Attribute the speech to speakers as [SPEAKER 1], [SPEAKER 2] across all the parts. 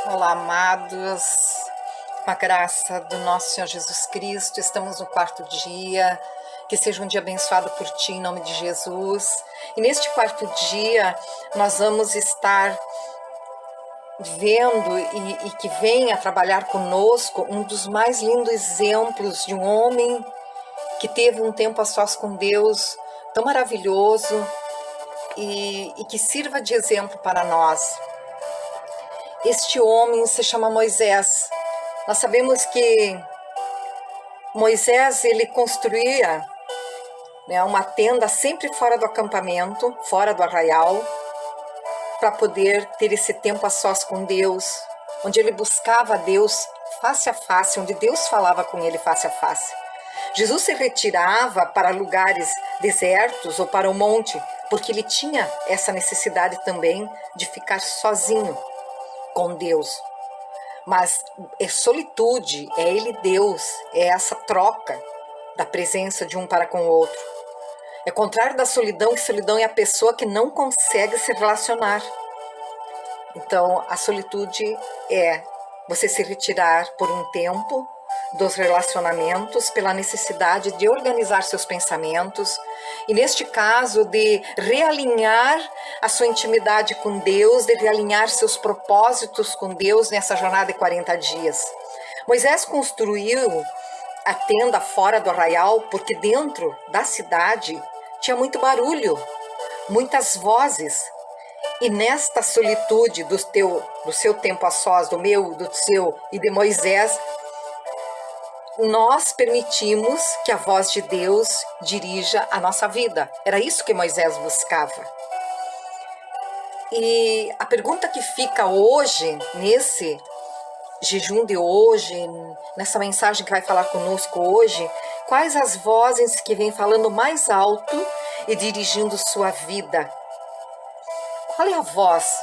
[SPEAKER 1] Olá, amados, com a graça do nosso Senhor Jesus Cristo, estamos no quarto dia, que seja um dia abençoado por Ti, em nome de Jesus. E neste quarto dia, nós vamos estar vendo e que venha trabalhar conosco um dos mais lindos exemplos de um homem que teve um tempo a sós com Deus, tão maravilhoso e que sirva de exemplo para nós. Este homem se chama Moisés. Nós sabemos que Moisés, ele construía, uma tenda sempre fora do acampamento, fora do arraial, para poder ter esse tempo a sós com Deus, onde ele buscava a Deus face a face, onde Deus falava com ele face a face. Jesus se retirava para lugares desertos ou para o monte, porque ele tinha essa necessidade também de ficar sozinho com Deus. Mas é solitude, é Ele Deus, é essa troca da presença de um para com o outro. É contrário da solidão, que solidão é a pessoa que não consegue se relacionar. Então, a solitude é você se retirar por um tempo dos relacionamentos pela necessidade de organizar seus pensamentos e, neste caso, de realinhar a sua intimidade com Deus, de realinhar seus propósitos com Deus nessa jornada de 40 dias. Moisés construiu a tenda fora do arraial porque dentro da cidade tinha muito barulho, muitas vozes. E nesta solitude do seu tempo a sós, do meu, do seu e de Moisés, nós permitimos que a voz de Deus dirija a nossa vida. Era isso que Moisés buscava. E a pergunta que fica hoje, nesse jejum de hoje, nessa mensagem que vai falar conosco hoje, quais as vozes que vêm falando mais alto e dirigindo sua vida? Qual é a voz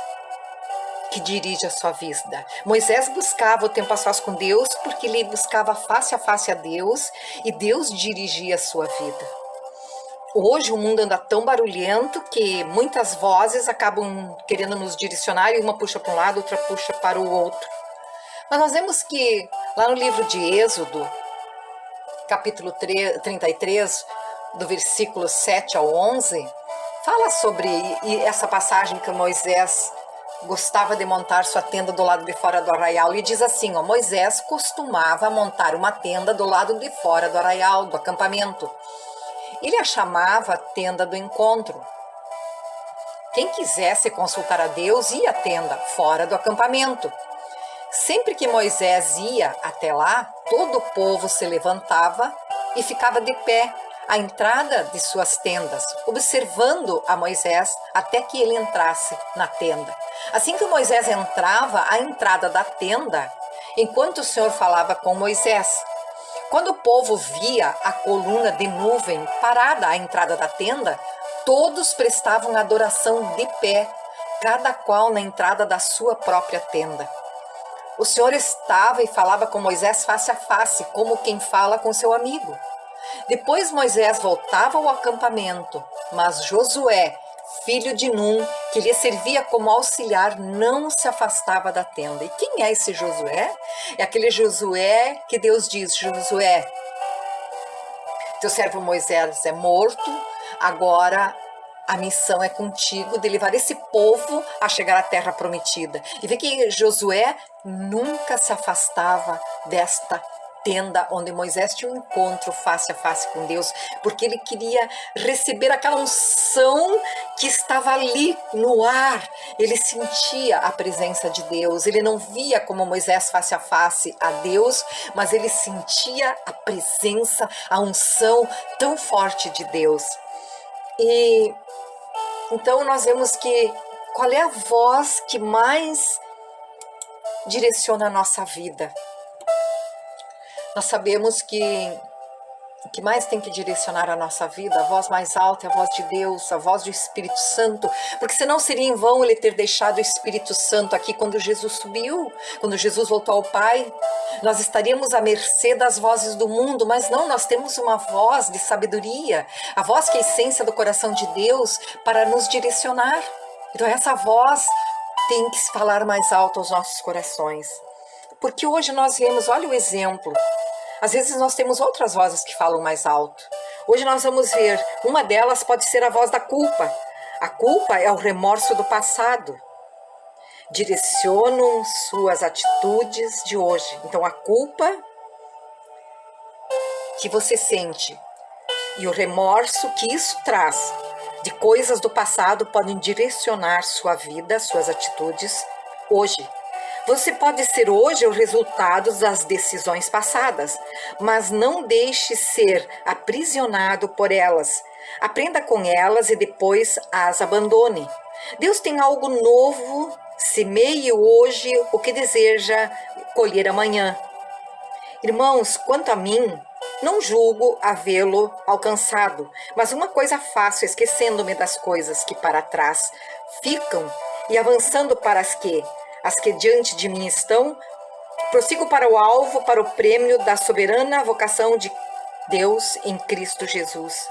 [SPEAKER 1] que dirige a sua vida? Moisés buscava o tempo a sós com Deus porque ele buscava face a face a Deus e Deus dirigia a sua vida. Hoje o mundo anda tão barulhento que muitas vozes acabam querendo nos direcionar e uma puxa para um lado, outra puxa para o outro. Mas nós vemos que lá no livro de Êxodo, capítulo 33, do versículo 7 ao 11, fala sobre essa passagem que Moisés gostava de montar sua tenda do lado de fora do arraial. E diz assim, Moisés costumava montar uma tenda do lado de fora do arraial, do acampamento. Ele a chamava tenda do encontro. Quem quisesse consultar a Deus ia à tenda, fora do acampamento. Sempre que Moisés ia até lá, todo o povo se levantava e ficava de pé à entrada de suas tendas, observando a Moisés até que ele entrasse na tenda. Assim que Moisés entrava à entrada da tenda, enquanto o Senhor falava com Moisés, quando o povo via a coluna de nuvem parada à entrada da tenda, todos prestavam adoração de pé, cada qual na entrada da sua própria tenda. O Senhor estava e falava com Moisés face a face, como quem fala com seu amigo. Depois Moisés voltava ao acampamento, mas Josué, filho de Num, que lhe servia como auxiliar, não se afastava da tenda. E quem é esse Josué? É aquele Josué que Deus diz, Josué, teu servo Moisés é morto, agora a missão é contigo de levar esse povo a chegar à terra prometida. E vê que Josué nunca se afastava desta tenda onde Moisés tinha um encontro face a face com Deus, porque ele queria receber aquela unção que estava ali no ar. Ele sentia a presença de Deus, ele não via como Moisés face a face a Deus, mas ele sentia a presença, a unção tão forte de Deus. E então nós vemos que qual é a voz que mais direciona a nossa vida? Nós sabemos que o que mais tem que direcionar a nossa vida, a voz mais alta é a voz de Deus, a voz do Espírito Santo, porque senão seria em vão ele ter deixado o Espírito Santo aqui quando Jesus subiu, quando Jesus voltou ao Pai. Nós estaríamos à mercê das vozes do mundo, mas não, nós temos uma voz de sabedoria, a voz que é a essência do coração de Deus para nos direcionar. Então essa voz tem que falar mais alto aos nossos corações. Porque hoje nós vemos, olha o exemplo, às vezes nós temos outras vozes que falam mais alto. Hoje nós vamos ver, uma delas pode ser a voz da culpa. A culpa é o remorso do passado. Direcionam suas atitudes de hoje. Então a culpa que você sente e o remorso que isso traz de coisas do passado podem direcionar sua vida, suas atitudes hoje. Você pode ser hoje o resultado das decisões passadas, mas não deixe ser aprisionado por elas. Aprenda com elas e depois as abandone. Deus tem algo novo, semeie hoje o que deseja colher amanhã. Irmãos, quanto a mim, não julgo havê-lo alcançado, mas uma coisa faço, esquecendo-me das coisas que para trás ficam e avançando para as que diante de mim estão, prossigo para o alvo, para o prêmio da soberana vocação de Deus em Cristo Jesus.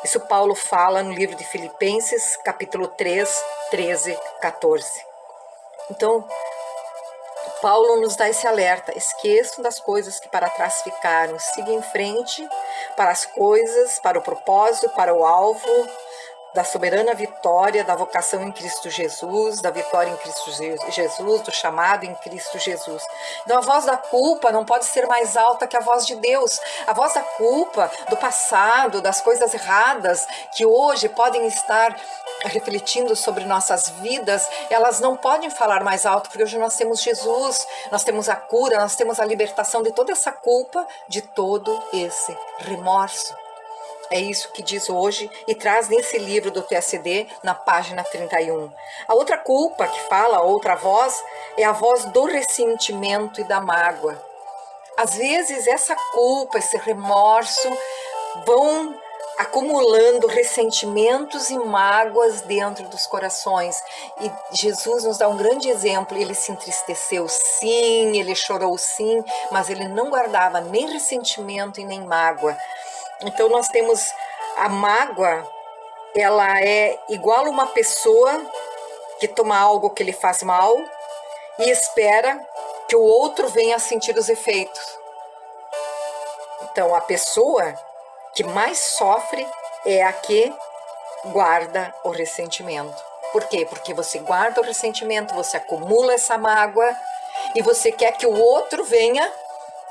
[SPEAKER 1] Isso Paulo fala no livro de Filipenses, capítulo 3, 13, 14. Então, Paulo nos dá esse alerta: esqueçam das coisas que para trás ficaram, siga em frente para as coisas, para o propósito, para o alvo da soberana vitória, da vocação em Cristo Jesus, da vitória em Cristo Jesus, do chamado em Cristo Jesus. Então a voz da culpa não pode ser mais alta que a voz de Deus. A voz da culpa, do passado, das coisas erradas que hoje podem estar refletindo sobre nossas vidas, elas não podem falar mais alto, porque hoje nós temos Jesus, nós temos a cura, nós temos a libertação de toda essa culpa, de todo esse remorso. É isso que diz hoje e traz nesse livro do TSD, na página 31. A outra culpa que fala, a outra voz, é a voz do ressentimento e da mágoa. Às vezes essa culpa, esse remorso vão acumulando ressentimentos e mágoas dentro dos corações. E Jesus nos dá um grande exemplo. Ele se entristeceu sim, ele chorou sim, mas ele não guardava nem ressentimento e nem mágoa. Então nós temos a mágoa, ela é igual a uma pessoa que toma algo que lhe faz mal e espera que o outro venha a sentir os efeitos. Então a pessoa que mais sofre é a que guarda o ressentimento. Por quê? Porque você guarda o ressentimento, você acumula essa mágoa e você quer que o outro venha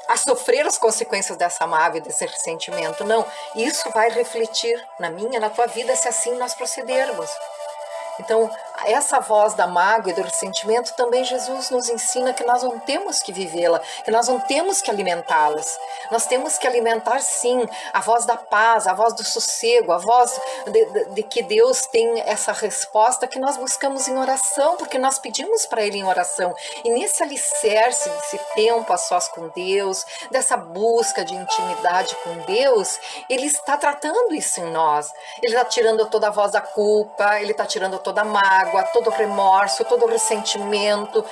[SPEAKER 1] a sofrer as consequências dessa mágoa e desse ressentimento. Não, isso vai refletir na minha, na tua vida, se assim nós procedermos. Então, essa voz da mágoa e do ressentimento também Jesus nos ensina que nós não temos que vivê-la, que nós não temos que alimentá-las. Nós temos que alimentar sim a voz da paz, a voz do sossego, a voz de que Deus tem essa resposta que nós buscamos em oração, porque nós pedimos para Ele em oração. E nesse alicerce, desse tempo a sós com Deus, dessa busca de intimidade com Deus, Ele está tratando isso em nós. Ele está tirando toda a voz da culpa, Ele está tirando toda a mágoa, todo o remorso, todo o ressentimento.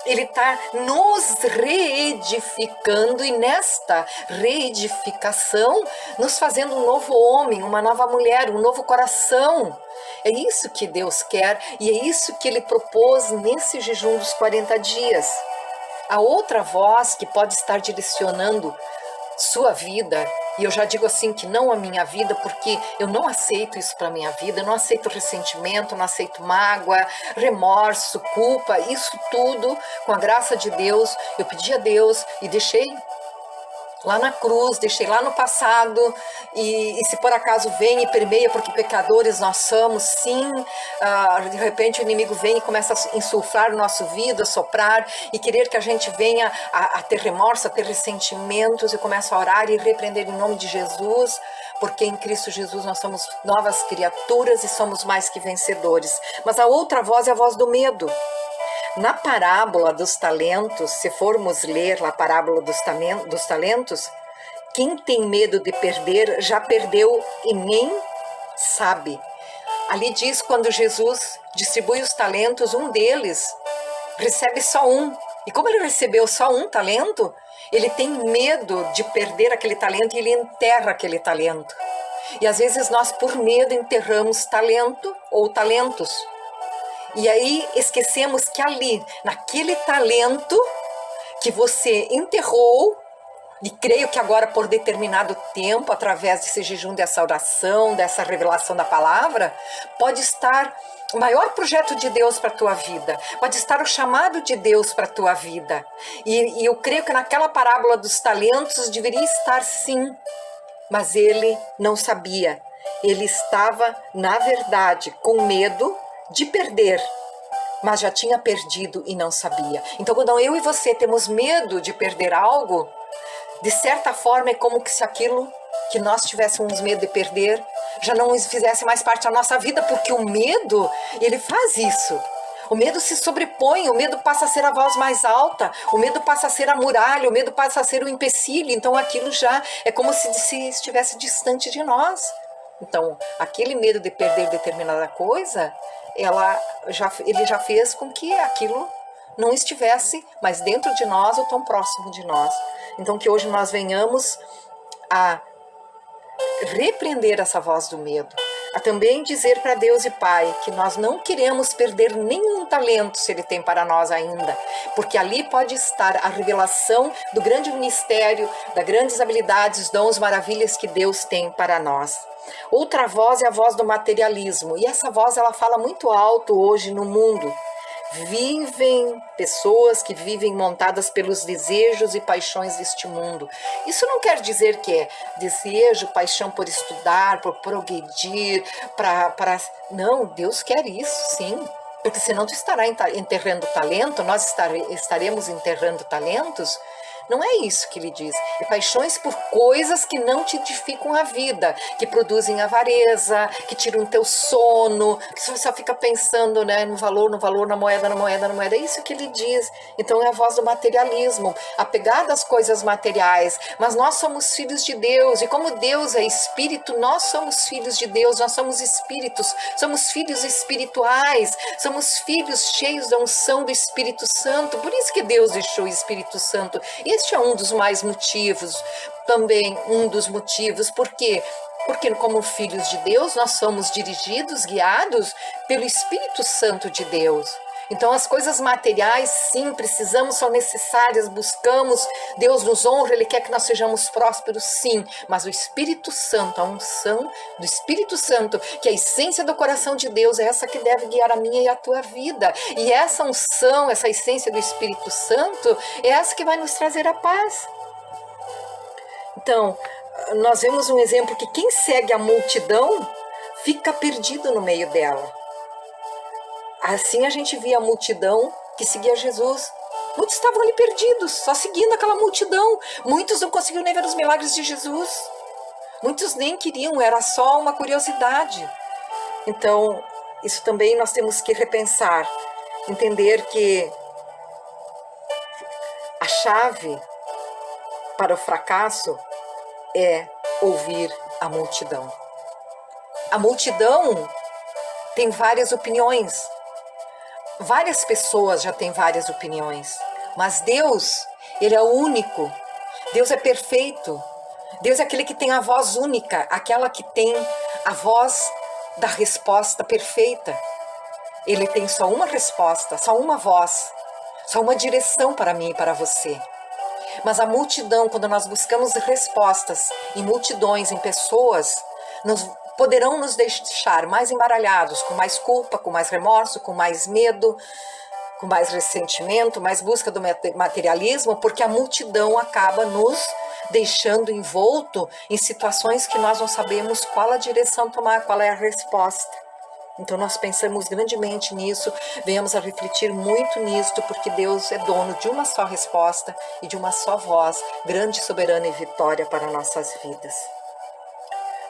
[SPEAKER 1] Ele está nos reedificando e nesta reedificação nos fazendo um novo homem, uma nova mulher, um novo coração. É isso que Deus quer e é isso que Ele propôs nesse jejum dos 40 dias. A outra voz que pode estar direcionando sua vida, e eu já digo assim que não a minha vida, porque eu não aceito isso para a minha vida, eu não aceito ressentimento, não aceito mágoa, remorso, culpa, isso tudo, com a graça de Deus, eu pedi a Deus e deixei lá na cruz, deixei lá no passado, e se por acaso vem e permeia, porque pecadores nós somos, sim, de repente o inimigo vem e começa a insuflar o nosso ouvido, a soprar, e querer que a gente venha a ter remorso, a ter ressentimentos, e começa a orar e repreender em nome de Jesus, porque em Cristo Jesus nós somos novas criaturas e somos mais que vencedores. Mas a outra voz é a voz do medo. Na parábola dos talentos, se formos ler a parábola dos talentos, quem tem medo de perder já perdeu e nem sabe. Ali diz quando Jesus distribui os talentos, um deles recebe só um. E como ele recebeu só um talento, ele tem medo de perder aquele talento e ele enterra aquele talento. E às vezes nós, por medo, enterramos talento ou talentos. E aí esquecemos que ali, naquele talento que você enterrou, e creio que agora por determinado tempo, através desse jejum, dessa oração, dessa revelação da palavra, pode estar o maior projeto de Deus para a tua vida, pode estar o chamado de Deus para a tua vida. E eu creio que naquela parábola dos talentos deveria estar sim, mas ele não sabia. Ele estava, na verdade, com medo de perder, mas já tinha perdido e não sabia. Então, quando eu e você temos medo de perder algo, de certa forma é como se aquilo que nós tivéssemos medo de perder já não fizesse mais parte da nossa vida, porque o medo, ele faz isso. O medo se sobrepõe, o medo passa a ser a voz mais alta, o medo passa a ser a muralha, o medo passa a ser o empecilho, então aquilo já é como se estivesse distante de nós. Então, aquele medo de perder determinada coisa, ele já fez com que aquilo não estivesse mais dentro de nós ou tão próximo de nós. Então, que hoje nós venhamos a repreender essa voz do medo, a também dizer para Deus e Pai que nós não queremos perder nenhum talento se Ele tem para nós ainda, porque ali pode estar a revelação do grande ministério, das grandes habilidades, dons, maravilhas que Deus tem para nós. Outra voz é a voz do materialismo, e essa voz ela fala muito alto hoje no mundo. Vivem pessoas que vivem montadas pelos desejos e paixões deste mundo. Isso não quer dizer que é desejo, paixão por estudar, por progredir, Não, Deus quer isso, sim. Porque senão tu estará enterrando talento, nós estaremos enterrando talentos. Não é isso que ele diz. É paixões por coisas que não te edificam a vida, que produzem avareza, que tiram o teu sono, que você só fica pensando, né, no valor, na moeda. É isso que ele diz. Então é a voz do materialismo, apegada às coisas materiais. Mas nós somos filhos de Deus, e como Deus é espírito, nós somos filhos de Deus, nós somos espíritos, somos filhos espirituais, somos filhos cheios da unção do Espírito Santo. Por isso que Deus deixou o Espírito Santo. Este é um dos mais motivos, também um dos motivos, por quê? Porque como filhos de Deus, nós somos dirigidos, guiados pelo Espírito Santo de Deus. Então as coisas materiais, sim, precisamos, são necessárias, buscamos, Deus nos honra, Ele quer que nós sejamos prósperos, sim, mas o Espírito Santo, a unção do Espírito Santo, que é a essência do coração de Deus, é essa que deve guiar a minha e a tua vida. E essa unção, essa essência do Espírito Santo, é essa que vai nos trazer a paz. Então, nós vemos um exemplo que quem segue a multidão fica perdido no meio dela. Assim a gente via a multidão que seguia Jesus. Muitos estavam ali perdidos, só seguindo aquela multidão. Muitos não conseguiam nem ver os milagres de Jesus. Muitos nem queriam, era só uma curiosidade. Então, isso também nós temos que repensar. Entender que a chave para o fracasso é ouvir a multidão. A multidão tem várias opiniões. Várias pessoas já têm várias opiniões, mas Deus, Ele é o único. Deus é perfeito. Deus é aquele que tem a voz única, aquela que tem a voz da resposta perfeita. Ele tem só uma resposta, só uma voz, só uma direção para mim e para você. Mas a multidão, quando nós buscamos respostas em multidões, em pessoas, poderão nos deixar mais embaralhados, com mais culpa, com mais remorso, com mais medo, com mais ressentimento, mais busca do materialismo, porque a multidão acaba nos deixando envolto em situações que nós não sabemos qual a direção tomar, qual é a resposta. Então nós pensamos grandemente nisso, venhamos a refletir muito nisto, porque Deus é dono de uma só resposta e de uma só voz, grande, soberana e vitória para nossas vidas.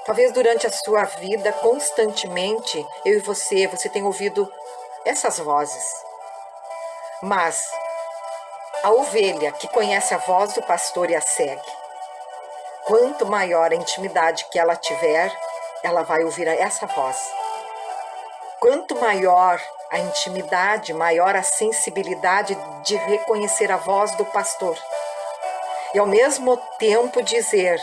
[SPEAKER 1] Talvez durante a sua vida, constantemente, eu e você tenha ouvido essas vozes. Mas a ovelha que conhece a voz do pastor e a segue, quanto maior a intimidade que ela tiver, ela vai ouvir essa voz. Quanto maior a intimidade, maior a sensibilidade de reconhecer a voz do pastor. E ao mesmo tempo dizer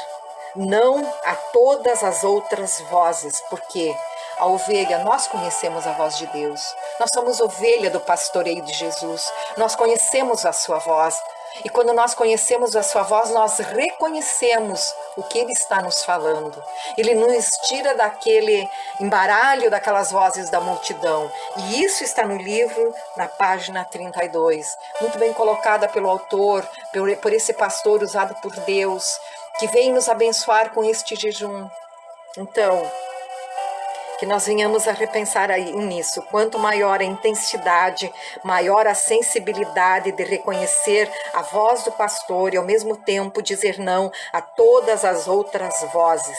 [SPEAKER 1] não a todas as outras vozes, porque A ovelha, nós conhecemos a voz de Deus. Nós somos ovelha do pastoreio de Jesus. Nós conhecemos a sua voz. E quando nós conhecemos a sua voz, nós reconhecemos o que ele está nos falando. Ele nos tira daquele embaralho daquelas vozes da multidão. E isso está no livro, na página 32. Muito bem colocada pelo autor, por esse pastor usado por Deus, que vem nos abençoar com este jejum. Então, que nós venhamos a repensar aí nisso. Quanto maior a intensidade, maior a sensibilidade de reconhecer a voz do pastor e ao mesmo tempo dizer não a todas as outras vozes.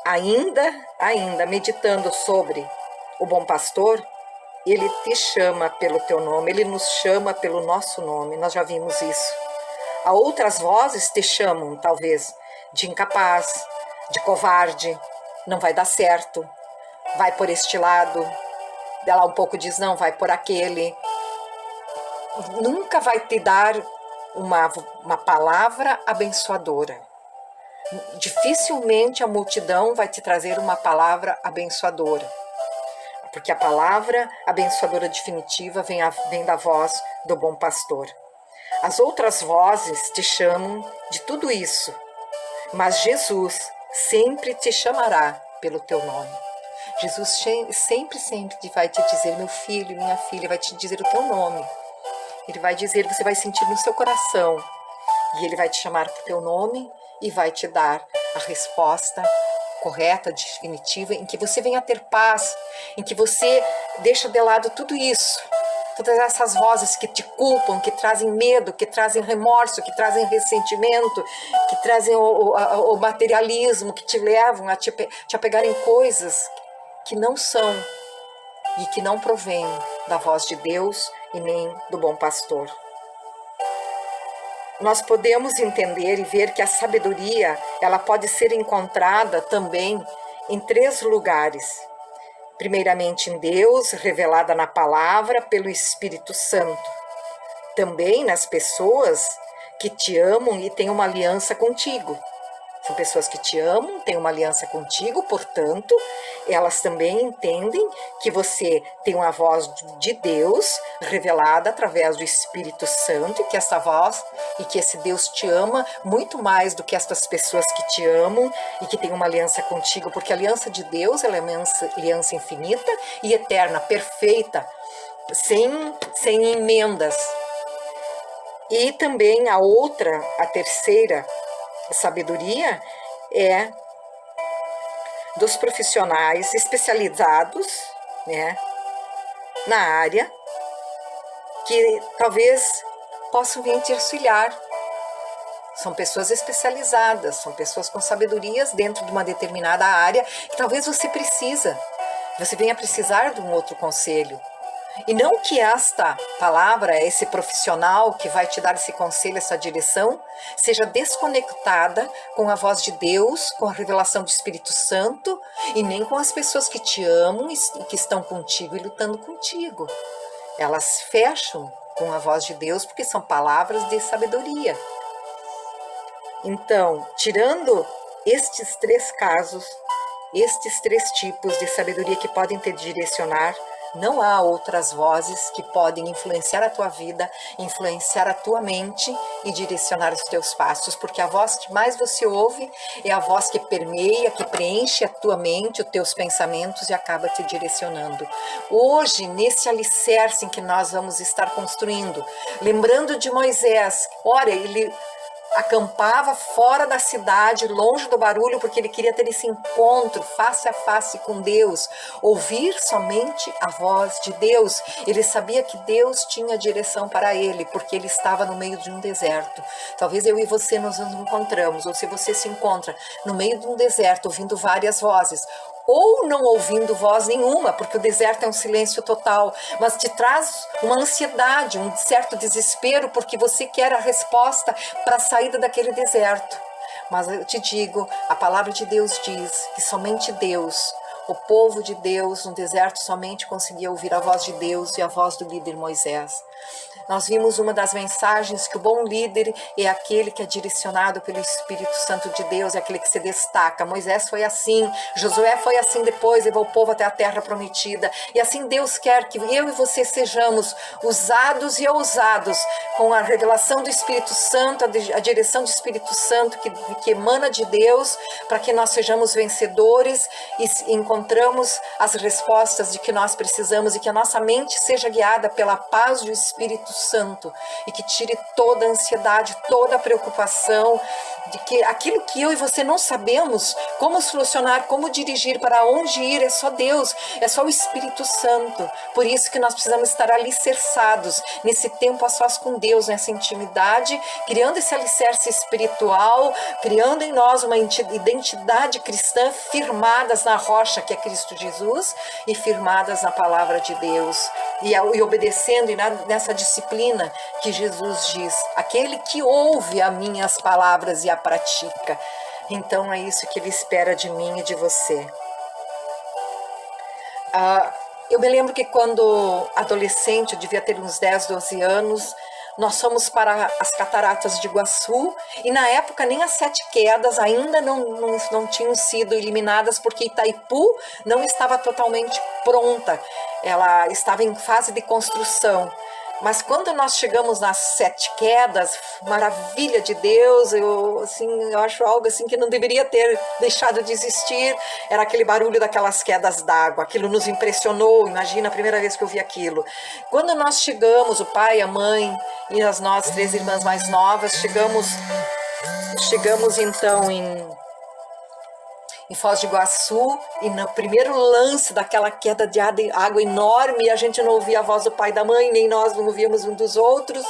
[SPEAKER 1] Ainda meditando sobre o bom pastor, ele te chama pelo teu nome, ele nos chama pelo nosso nome, nós já vimos isso. Há outras vozes te chamam, talvez, de incapaz, de covarde, não vai dar certo, vai por este lado, ela um pouco diz, não, vai por aquele. Nunca vai te dar uma palavra abençoadora. Dificilmente a multidão vai te trazer uma palavra abençoadora, porque a palavra abençoadora definitiva vem da voz do bom pastor. As outras vozes te chamam de tudo isso, mas Jesus sempre te chamará pelo teu nome. Jesus sempre vai te dizer, meu filho, minha filha, vai te dizer o teu nome. Ele vai dizer, você vai sentir no seu coração, e ele vai te chamar por teu nome e vai te dar a resposta correta, definitiva, em que você venha ter paz, em que você deixa de lado tudo isso, todas essas vozes que te culpam, que trazem medo, que trazem remorso, que trazem ressentimento, que trazem o materialismo, que te levam a te apegar em coisas que não são e que não provêm da voz de Deus e nem do bom pastor. Nós podemos entender e ver que a sabedoria, ela pode ser encontrada também em 3 lugares. Primeiramente em Deus, revelada na palavra pelo Espírito Santo. Também nas pessoas que te amam e têm uma aliança contigo. São pessoas que te amam, têm uma aliança contigo, portanto, elas também entendem que você tem uma voz de Deus revelada através do Espírito Santo e que essa voz e que esse Deus te ama muito mais do que essas pessoas que te amam e que têm uma aliança contigo, porque a aliança de Deus ela é uma aliança infinita e eterna, perfeita, sem emendas. E também a terceira sabedoria é dos profissionais especializados, né, na área, que talvez possam vir te auxiliar. São pessoas especializadas, são pessoas com sabedorias dentro de uma determinada área que talvez você venha precisar de um outro conselho. E não que esta palavra, esse profissional que vai te dar esse conselho, essa direção, seja desconectada com a voz de Deus, com a revelação do Espírito Santo, e nem com as pessoas que te amam e que estão contigo e lutando contigo. Elas fecham com a voz de Deus porque são palavras de sabedoria. Então, tirando estes 3 casos, estes 3 tipos de sabedoria que podem te direcionar, não há outras vozes que podem influenciar a tua vida, influenciar a tua mente e direcionar os teus passos, porque a voz que mais você ouve é a voz que permeia, que preenche a tua mente, os teus pensamentos e acaba te direcionando. Hoje, nesse alicerce em que nós vamos estar construindo, lembrando de Moisés, olha, ele acampava fora da cidade, longe do barulho, porque ele queria ter esse encontro face a face com Deus, ouvir somente a voz de Deus. Ele sabia que Deus tinha direção para ele, porque ele estava no meio de um deserto. Talvez eu e você nos encontramos, ou se você se encontra no meio de um deserto, ouvindo várias vozes, ou não ouvindo voz nenhuma, porque o deserto é um silêncio total, mas te traz uma ansiedade, um certo desespero, porque você quer a resposta para a saída daquele deserto. Mas eu te digo, a palavra de Deus diz que somente Deus, o povo de Deus no deserto somente conseguia ouvir a voz de Deus e a voz do líder Moisés. Nós vimos uma das mensagens que o bom líder é aquele que é direcionado pelo Espírito Santo de Deus, é aquele que se destaca. Moisés foi assim, Josué foi assim depois, levou o povo até a terra prometida. E assim Deus quer que eu e você sejamos usados e ousados com a revelação do Espírito Santo, a direção do Espírito Santo que emana de Deus, para que nós sejamos vencedores e encontramos as respostas de que nós precisamos e que a nossa mente seja guiada pela paz do Espírito Santo e que tire toda a ansiedade, toda a preocupação de que aquilo que eu e você não sabemos como solucionar, como dirigir, para onde ir, é só Deus, é só o Espírito Santo. Por isso que nós precisamos estar alicerçados nesse tempo a sós com Deus, nessa intimidade, criando esse alicerce espiritual, criando em nós uma identidade cristã, firmadas na rocha que é Cristo Jesus e firmadas na palavra de Deus e obedecendo nessa disciplina que Jesus diz, aquele que ouve as minhas palavras e a pratica. Então é isso que ele espera de mim e de você. Eu me lembro que quando adolescente, eu devia ter uns 10, 12 anos, nós fomos para as Cataratas de Iguaçu e na época nem as 7 quedas ainda não tinham sido eliminadas porque Itaipu não estava totalmente pronta, ela estava em fase de construção. Mas quando nós chegamos nas 7 quedas, maravilha de Deus, eu acho algo assim que não deveria ter deixado de existir. Era aquele barulho daquelas quedas d'água, aquilo nos impressionou. Imagina a primeira vez que eu vi aquilo. Quando nós chegamos, o pai, a mãe e as nossas 3 irmãs mais novas, chegamos então em Foz do Iguaçu, e no primeiro lance daquela queda de água enorme, a gente não ouvia a voz do pai e da mãe, nem nós não ouvíamos um dos outros.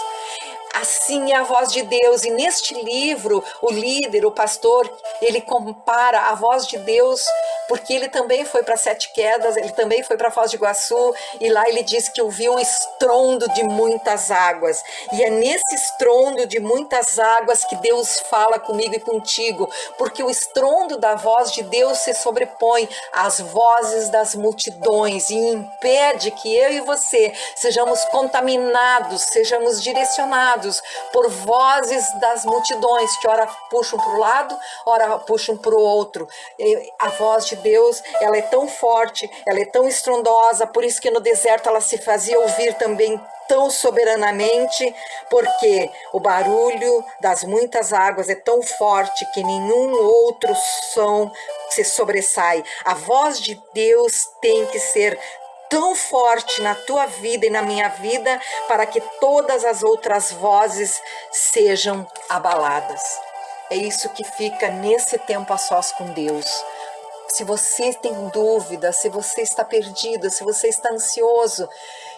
[SPEAKER 1] Assim é a voz de Deus, e neste livro, o líder, o pastor, ele compara a voz de Deus, porque ele também foi para 7 quedas, ele também foi para Foz do Iguaçu, e lá ele diz que ouviu um estrondo de muitas águas, e é nesse estrondo de muitas águas que Deus fala comigo e contigo, porque o estrondo da voz de Deus se sobrepõe às vozes das multidões, e impede que eu e você sejamos contaminados, sejamos direcionados por vozes das multidões que ora puxam para o lado, ora puxam para o outro. A voz de Deus, ela é tão forte, ela é tão estrondosa, por isso que no deserto ela se fazia ouvir também tão soberanamente, porque o barulho das muitas águas é tão forte que nenhum outro som se sobressai. A voz de Deus tem que ser tão forte na tua vida e na minha vida para que todas as outras vozes sejam abaladas. É isso que fica nesse tempo a sós com Deus. Se você tem dúvida, se você está perdido, se você está ansioso,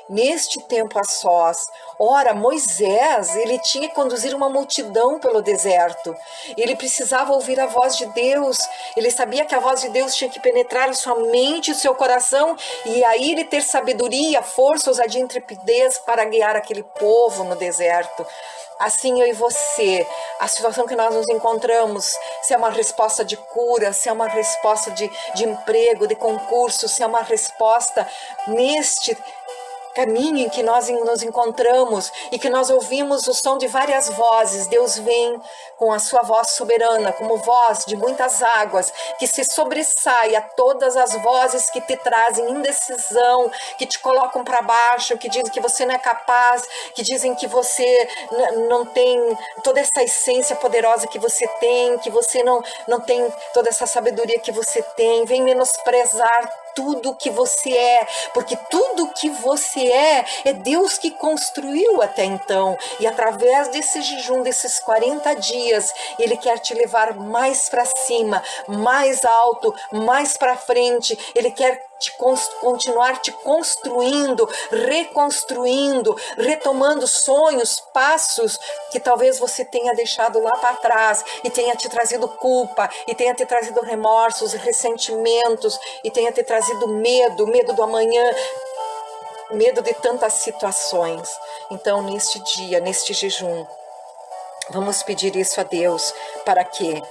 [SPEAKER 1] neste tempo a sós, ora, Moisés, ele tinha que conduzir uma multidão pelo deserto, ele precisava ouvir a voz de Deus, ele sabia que a voz de Deus tinha que penetrar a sua mente e o seu coração, e aí ele ter sabedoria, força, ousadia e intrepidez para guiar aquele povo no deserto. Assim eu e você, a situação que nós nos encontramos, se é uma resposta de cura, se é uma resposta de emprego, de concurso, se é uma resposta neste caminho em que nós nos encontramos e que nós ouvimos o som de várias vozes. Deus vem com a sua voz soberana, como voz de muitas águas, que se sobressai a todas as vozes que te trazem indecisão, que te colocam para baixo, que dizem que você não é capaz, que dizem que você não tem toda essa essência poderosa que você tem, que você não tem toda essa sabedoria que você tem, vem menosprezar tudo que você é, porque tudo que você é Deus que construiu até então, e através desse jejum, desses 40 dias, Ele quer te levar mais para cima, mais alto, mais para frente. Ele quer continuar te construindo, reconstruindo, retomando sonhos, passos que talvez você tenha deixado lá para trás e tenha te trazido culpa, e tenha te trazido remorsos, ressentimentos, e tenha te trazido medo do amanhã, medo de tantas situações. Então, neste dia, neste jejum, vamos pedir isso a Deus para que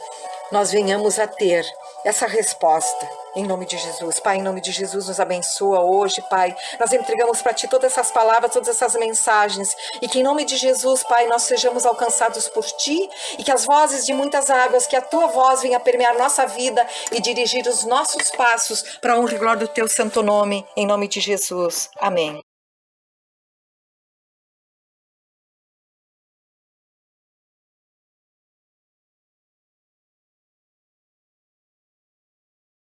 [SPEAKER 1] nós venhamos a ter essa resposta, em nome de Jesus. Pai, em nome de Jesus, nos abençoa hoje, Pai. Nós entregamos para Ti todas essas palavras, todas essas mensagens, e que em nome de Jesus, Pai, nós sejamos alcançados por Ti, e que as vozes de muitas águas, que a Tua voz venha permear nossa vida e dirigir os nossos passos para a honra e glória do Teu santo nome, em nome de Jesus. Amém.